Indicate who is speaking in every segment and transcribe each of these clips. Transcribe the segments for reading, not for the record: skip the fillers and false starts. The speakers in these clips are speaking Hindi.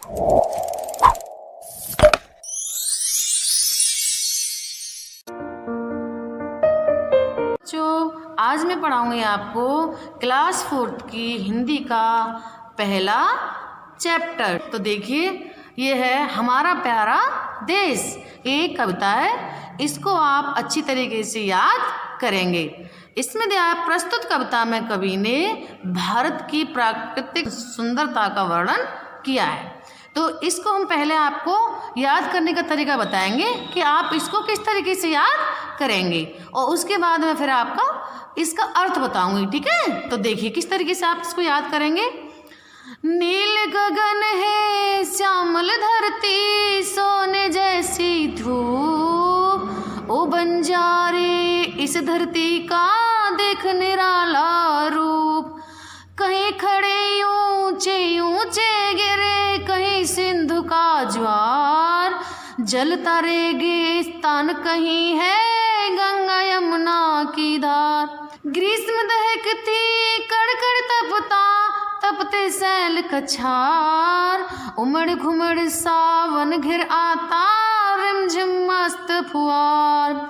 Speaker 1: आज मैं पढ़ाऊंगी आपको क्लास 4th की हिंदी का पहला चैप्टर। तो देखिए, ये है हमारा प्यारा देश, एक कविता है। इसको आप अच्छी तरीके से याद करेंगे। इसमें दिया प्रस्तुत कविता में कवि ने भारत की प्राकृतिक सुंदरता का वर्णन किया है। तो इसको हम पहले आपको याद करने का तरीका बताएंगे कि आप इसको किस तरीके से याद करेंगे, और उसके बाद में फिर आपका इसका अर्थ बताऊंगी। ठीक है, तो देखिए किस तरीके से आप इसको याद करेंगे। नील गगन है, श्यामल धरती, सोने जैसी धूप, ओ बंजारे इस धरती का देख निराला रूप। कहीं खड़े ऊंचे ऊंचे गिरे, कहीं सिंधु का ज्वार, जलता रेगिस्तान कहीं है गंगा यमुना की धार। ग्रीष्म दहकती कड़कड़ तपता, तपते सैल कछार, उमड़ घुमड़ सावन घिर आता, रिमझिम मस्त फुआर।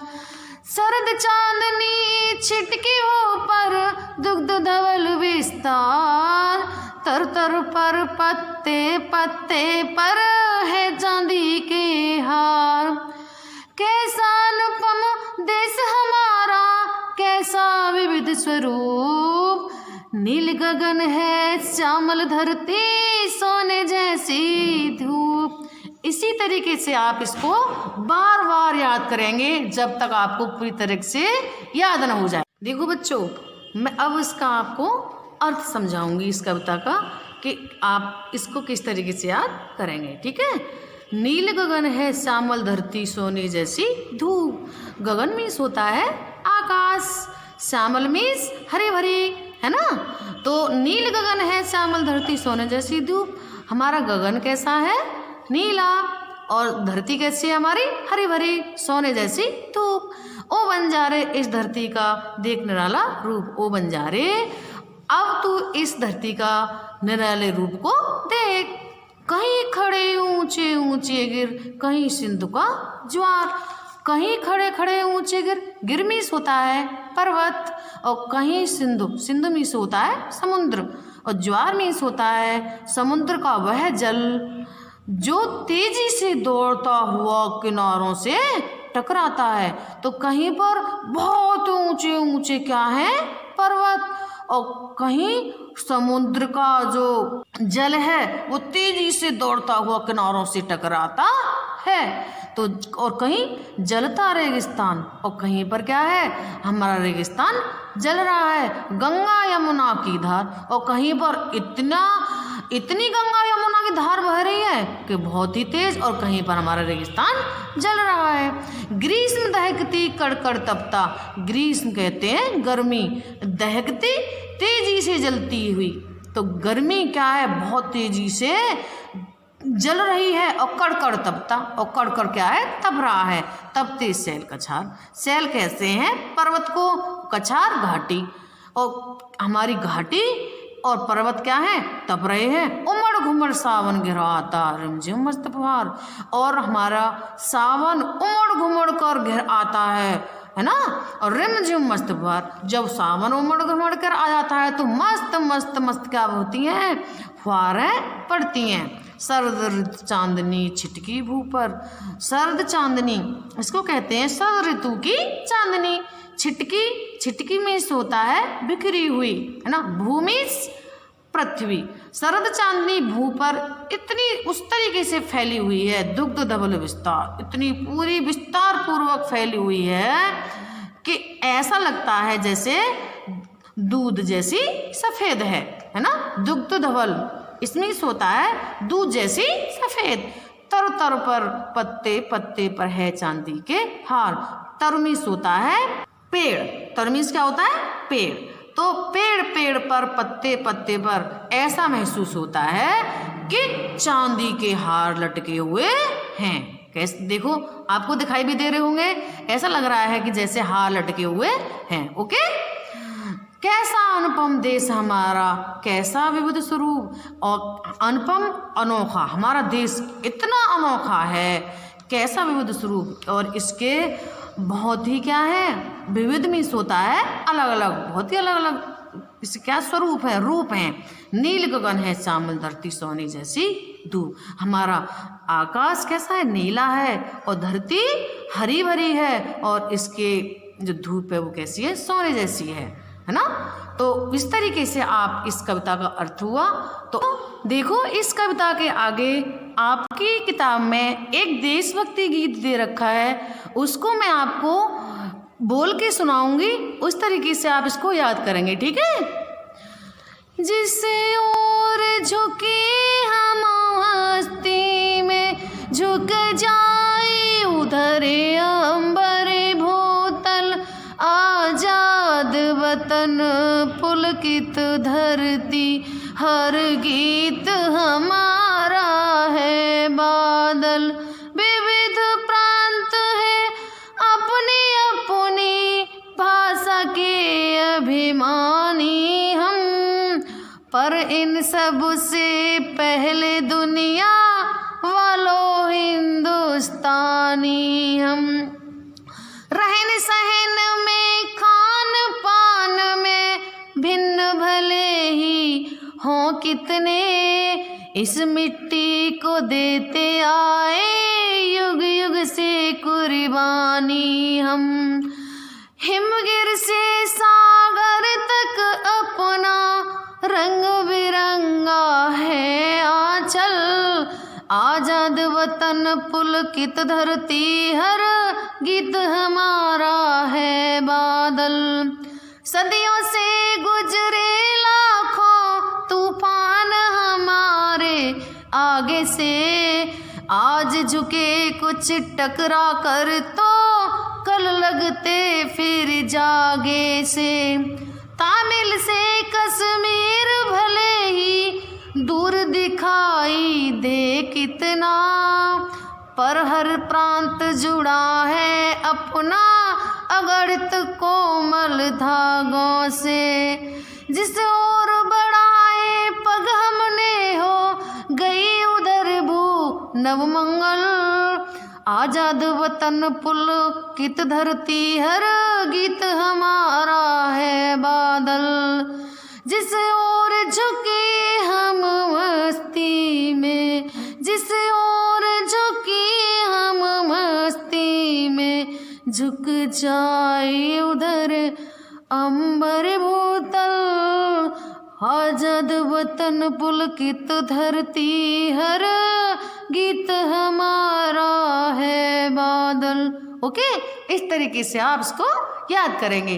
Speaker 1: शरद चांदनी छिटकी हो पर, दुग्ध धवल विस्तार, तर तर पर पत्ते पत्ते पर है चांदी के हार। कैसा अनुपम देश हमारा, कैसा विविध स्वरूप, नील गगन है, श्यामल धरती, सोने जैसी धूप। इसी तरीके से आप इसको बार बार याद करेंगे जब तक आपको पूरी तरह से याद न हो जाए। देखो बच्चों, मैं अब इसका आपको अर्थ समझाऊंगी इस कविता का, कि आप इसको किस तरीके से याद करेंगे। ठीक है, नील गगन है, श्यामल धरती, सोने जैसी धूप। गगन मीन्स होता है आकाश, श्यामल मीन्स हरी भरी, है ना। तो नील गगन है, श्यामल धरती, सोने जैसी धूप। हमारा गगन कैसा है? नीला। और धरती कैसी है हमारी? हरी भरी, सोने जैसी धूप। ओ बंजारे इस धरती का देख निराला रूप। ओ बंजारे, अब तू इस धरती का निराले रूप को देख। कहीं खड़े ऊंचे ऊंचे गिर, कहीं सिंधु का ज्वार। कहीं खड़े खड़े ऊंचे गिर, गिर मीन्स होता है पर्वत, और कहीं सिंधु, सिंधु मीन्स होता है समुद्र, और ज्वार मीन्स होता है समुद्र का वह जल जो तेजी से दौड़ता हुआ किनारों से टकराता है। तो कहीं पर बहुत ऊंचे ऊंचे क्या है? पर्वत, और कहीं समुद्र का जो जल है वो तेजी से दौड़ता हुआ किनारों से टकराता है। तो और कहीं जलता रेगिस्तान, और कहीं पर क्या है? हमारा रेगिस्तान जल रहा है, गंगा यमुना की धार। और कहीं पर इतनी गंगा यमुना की धार बह रही है कि बहुत ही तेज, और कहीं पर हमारा रेगिस्तान जल रहा है। ग्रीष्म दहकती कड़कड़ तपता, ग्रीष्म कहते हैं गर्मी, दहकती तेजी से जलती हुई। तो गर्मी क्या है? बहुत तेजी से जल रही है, और कड़कड़ तपता, और कड़कड़ क्या है? तप रहा है। तपते सैल कछार, सैल कैसे हैं? पर्वत को, कछार घाटी, और हमारी घाटी और पर्वत क्या है? तप रहे हैं। उमड़ घुमड़ सावन गिराता, रिमझिम मस्त फुहार। और हमारा सावन उमड़ घुमड़ कर घिर आता है ना, और रिमझिम मस्त फुहार। जब सावन उमड़ घुमड़ कर आ जाता है तो मस्त मस्त मस्त क्या होती हैं? फुहारें पड़ती हैं। शरद चांदनी छिटकी भू पर, शरद चांदनी इसको कहते हैं शरद ऋतु की चांदनी। छिटकी, छिटकी मीन्स होता है बिखरी हुई, है ना। भू मीन्स पृथ्वी। शरद चांदनी भू पर इतनी उस तरीके से फैली हुई है, दुग्ध धवल विस्तार, इतनी पूरी विस्तार पूर्वक फैली हुई है कि ऐसा लगता है जैसे दूध जैसी सफेद है ना। दुग्ध धवल इसमें होता है दूध जैसी सफेद। तर तर पर पत्ते पत्ते पर है चांदी के हार। तरमीस होता है पेड़, तरमीस क्या होता है? पेड़। तो पेड़ पेड़ पर पत्ते पत्ते पर ऐसा महसूस होता है कि चांदी के हार लटके हुए हैं। कैसे? देखो, आपको दिखाई भी दे रहे होंगे, ऐसा लग रहा है कि जैसे हार लटके हुए हैं। ओके, कैसा अनुपम देश हमारा, कैसा विविध स्वरूप और अनुपम अनोखा, हमारा देश इतना अनोखा है, कैसा विविध स्वरूप, और इसके बहुत ही क्या है, विविध मीन्स होता है अलग अलग, बहुत ही अलग अलग इसके क्या स्वरूप है, रूप हैं। नील गगन है, श्यामल धरती, सोने जैसी धूप। हमारा आकाश कैसा है, नीला है, और धरती हरी भरी है, और इसके जो धूप है वो कैसी है, सोने जैसी है ना। तो इस तरीके से आप इस कविता का अर्थ हुआ। तो देखो इस कविता के आगे आपकी किताब में एक देशभक्ति गीत दे रखा है, उसको मैं आपको बोल के सुनाऊंगी, उस तरीके से आप इसको याद करेंगे, ठीक है। जिस ओर झुके हम हस्ती में झुक जाए उधर अंबर भूतल, आजाद वतन पुलकित धरती, हर गीत हमारा है बादल। विविध प्रांत है अपनी अपनी भाषा के अभिमानी हम, पर इन सब से पहले दुनिया वालों हिंदुस्तानी हम। रहन सहन में, खान पान में भिन्न भले ही हों कितने, इस मिट्टी को देते आए युग युग से कुर्बानी हम। हिमगिर से सागर तक अपना रंग बिरंगा है आंचल, आजाद वतन पुलकित धरती, हर गीत हमारा है बादल। सदियों से गुजरे लाखों तूफान हमारे आगे से, आज झुके कुछ टकरा कर तो कल लगते फिर जागे से। तामिल से कश्मीर भले ही दूर दिखाई दे कितना, पर हर प्रांत जुड़ा है अपना अगणित कोमल धागों से। जिस ओर बढ़ाए पग हमने हो गई उधर भू नवमंगल, आजाद वतन पुलकित धरती, हर गीत हमारा है बादल। जिस ओर झुके हम मस्ती में, जिस ओर झुके हम मस्ती में, झुक जाए उधर अंबर भूतल, आजाद वतन पुलकित धरती, हर गीत हमारा है बादल। ओके, इस तरीके से आप इसको याद करेंगे।